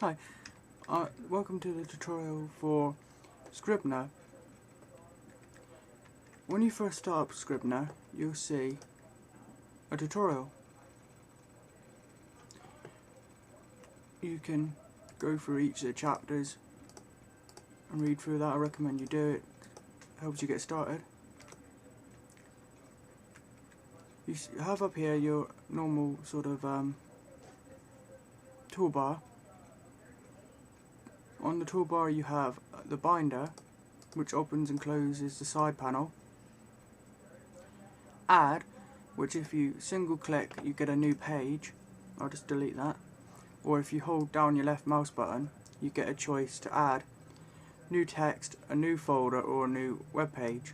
Hi, welcome to the tutorial for Scrivener. When you first start up Scrivener, you'll see a tutorial. You can go through each of the chapters and read through that. I recommend you do it. Helps you get started. You have up here your normal sort of toolbar. On the toolbar you have the binder, which opens and closes the side panel. Add, which if you single click you get a new page. I'll just delete that. Or if you hold down your left mouse button, you get a choice to add new text, a new folder, or a new web page.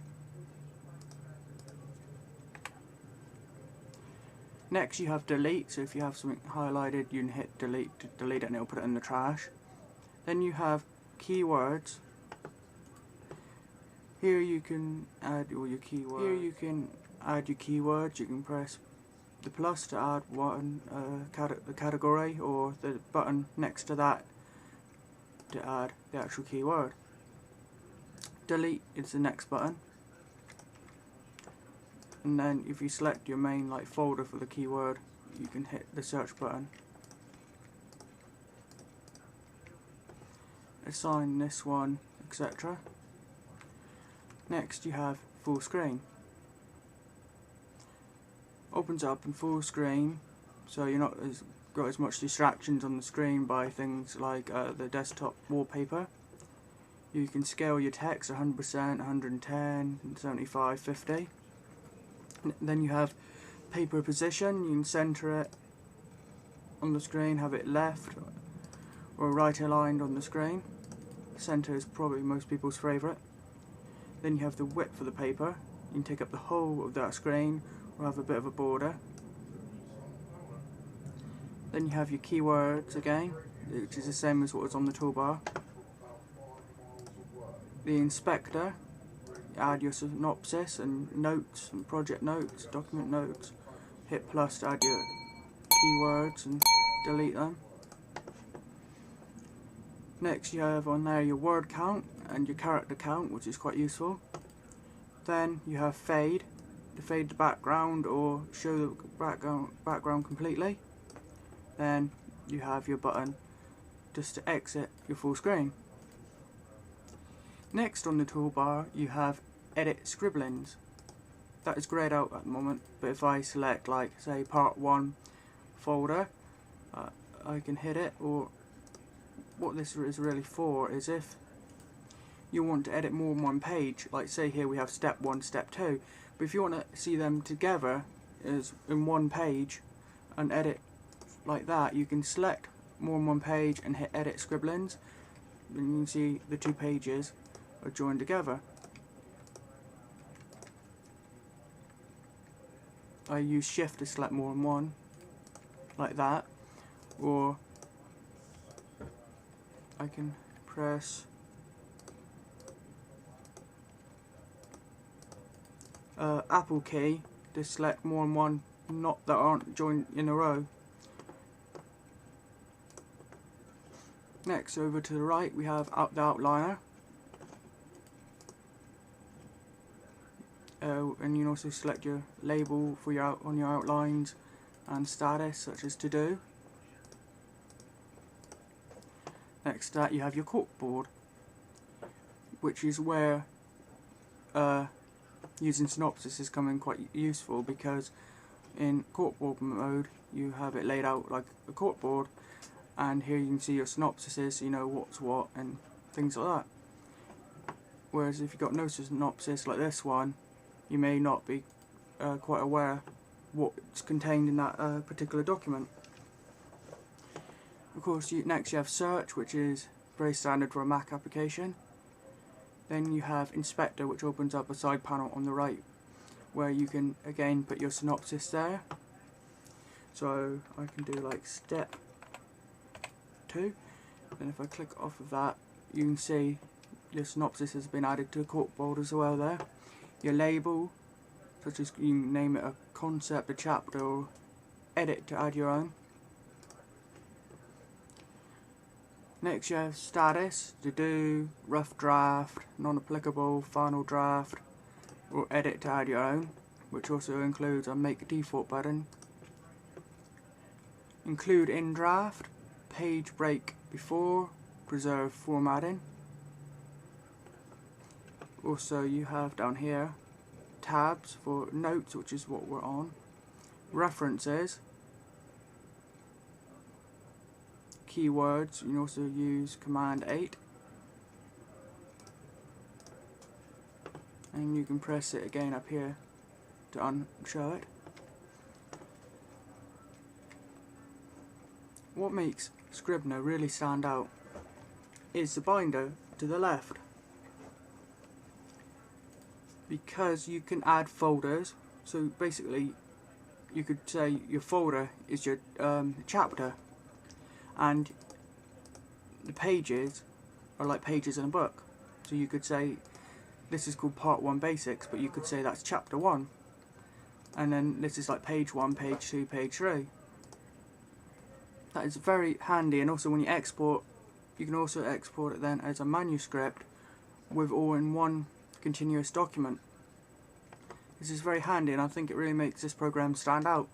Next you have delete, so if you have something highlighted you can hit delete to delete it and it'll put it in the trash. Then you have keywords. Here you can add all your keywords. Here you can add your keywords. You can press the plus to add one the category, or the button next to that to add the actual keyword. Delete is the next button, and then if you select your main folder for the keyword, you can hit the search button. Assign this one, etc. Next you have full screen. Opens up in full screen, so you're not got as much distractions on the screen by things like the desktop wallpaper. You can scale your text 100%, 110, 75, 50. Then you have paper position. You can center it on the screen, have it left or right aligned on the screen. Center is probably most people's favourite. Then you have the width of the paper. You can take up the whole of that screen or have a bit of a border. Then you have your keywords again, which is the same as what was on the toolbar. The inspector, you add your synopsis and notes and project notes, document notes. Hit plus to add your keywords and delete them. Next you have on there your word count and your character count, which is quite useful. Then you have fade, to fade the background or show the background completely. Then you have your button just to exit your full screen. Next on the toolbar you have edit scribblings. That is greyed out at the moment, but if I select say part 1 folder, I can hit it. Or what this is really for is if you want to edit more than one page, like say here we have step 1, step 2, but if you want to see them together as in one page and edit like that, you can select more than one page and hit edit scribblings, and you can see the two pages are joined together. I use shift to select more than one, like that, or I can press Apple key to select more than one that aren't joined in a row. Next, over to the right we have the outliner, and you can also select your label for on your outlines and status, such as to do. Next to that you have your corkboard, which is where using synopsis is coming quite useful, because in corkboard mode you have it laid out like a corkboard, and here you can see your synopsises, so you know what's what and things like that. Whereas if you've got no synopsis like this one, you may not be quite aware what's contained in that particular document. Of course, next you have search, which is very standard for a Mac application. Then you have inspector, which opens up a side panel on the right, where you can again put your synopsis there. So I can do step 2, then if I click off of that, you can see your synopsis has been added to the corkboard as well there. Your label, such as you can name it a concept, a chapter, or edit to add your own. Next you have status, to do, rough draft, non-applicable, final draft, or edit to add your own, which also includes a make default button. Include in draft, page break before, preserve formatting. Also you have down here tabs for notes, which is what we're on, references, keywords. You can also use Command 8, and you can press it again up here to unshow it. What makes Scrivener really stand out is the binder to the left, because you can add folders. So basically you could say your folder is your chapter, and the pages are like pages in a book. So you could say this is called part 1 basics, but you could say that's chapter 1, and then this is like page 1, page 2, page 3. That is very handy. And also when you export, you can also export it then as a manuscript with all in one continuous document. This is very handy, and I think it really makes this program stand out.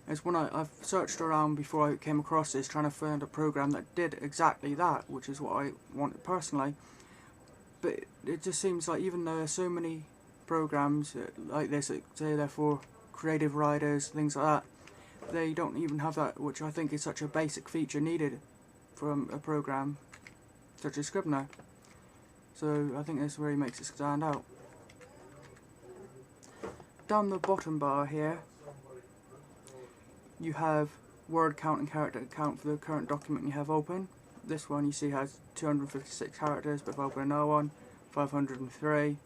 As when I've searched around before I came across this, trying to find a program that did exactly that, which is what I wanted personally. But it just seems like even though there's so many programs like this that say they're for creative writers, things like that, they don't even have that, which I think is such a basic feature needed from a program such as Scrivener. So I think this really makes it stand out. Down the bottom bar here you have word count and character count for the current document you have open. This one you see has 256 characters, but if I open another one, 503. Of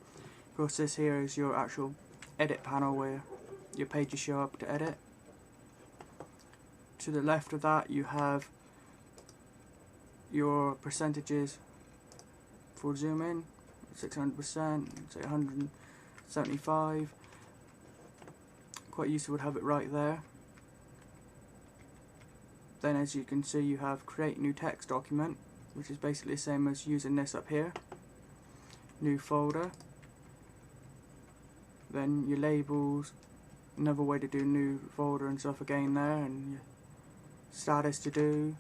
course this here is your actual edit panel where your pages show up to edit. To the left of that you have your percentages for zoom in, 600%, say 175. Quite useful to have it right there. Then as you can see you have create new text document, which is basically the same as using this up here. New folder. Then your labels, another way to do new folder and stuff again there, and your status to do,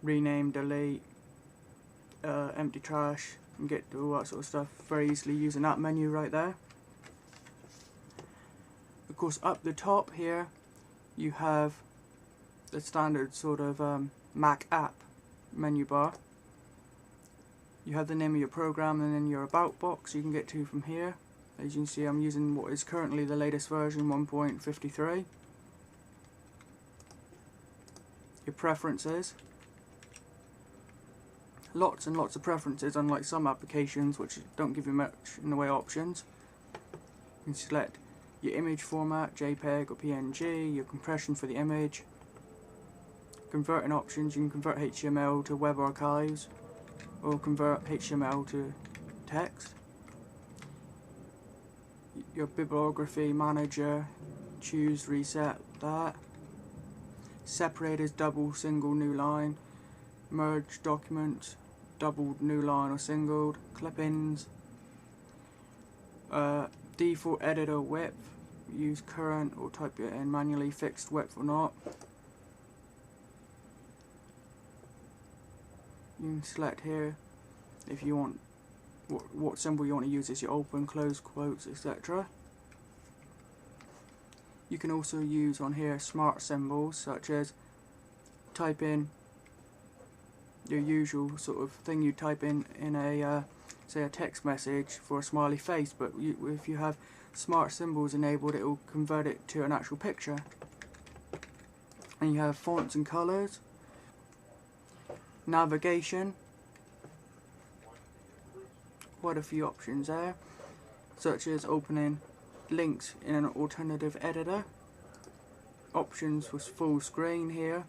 rename, delete, empty trash, and get to all that sort of stuff very easily using that menu right there. Of course up the top here you have the standard sort of Mac app menu bar. You have the name of your program and then your about box you can get to from here. As you can see I'm using what is currently the latest version 1.53. Your preferences. Lots and lots of preferences, unlike some applications which don't give you much in the way of options. You can select your image format, JPEG or PNG, your compression for the image, converting options. You can convert HTML to web archives or convert HTML to text. Your bibliography manager, choose, reset that. Separators, double, single, new line. Merge documents, doubled, new line or singled. Clip-ins. Default editor width, use current or type it in manually, fixed width or not. You can select here if you want what symbol you want to use as your open, close quotes, etc. You can also use on here smart symbols, such as type in your usual sort of thing you type in a say a text message for a smiley face, but if you have smart symbols enabled it will convert it to an actual picture. And you have fonts and colours, navigation, quite a few options there, such as opening links in an alternative editor, options for full screen here,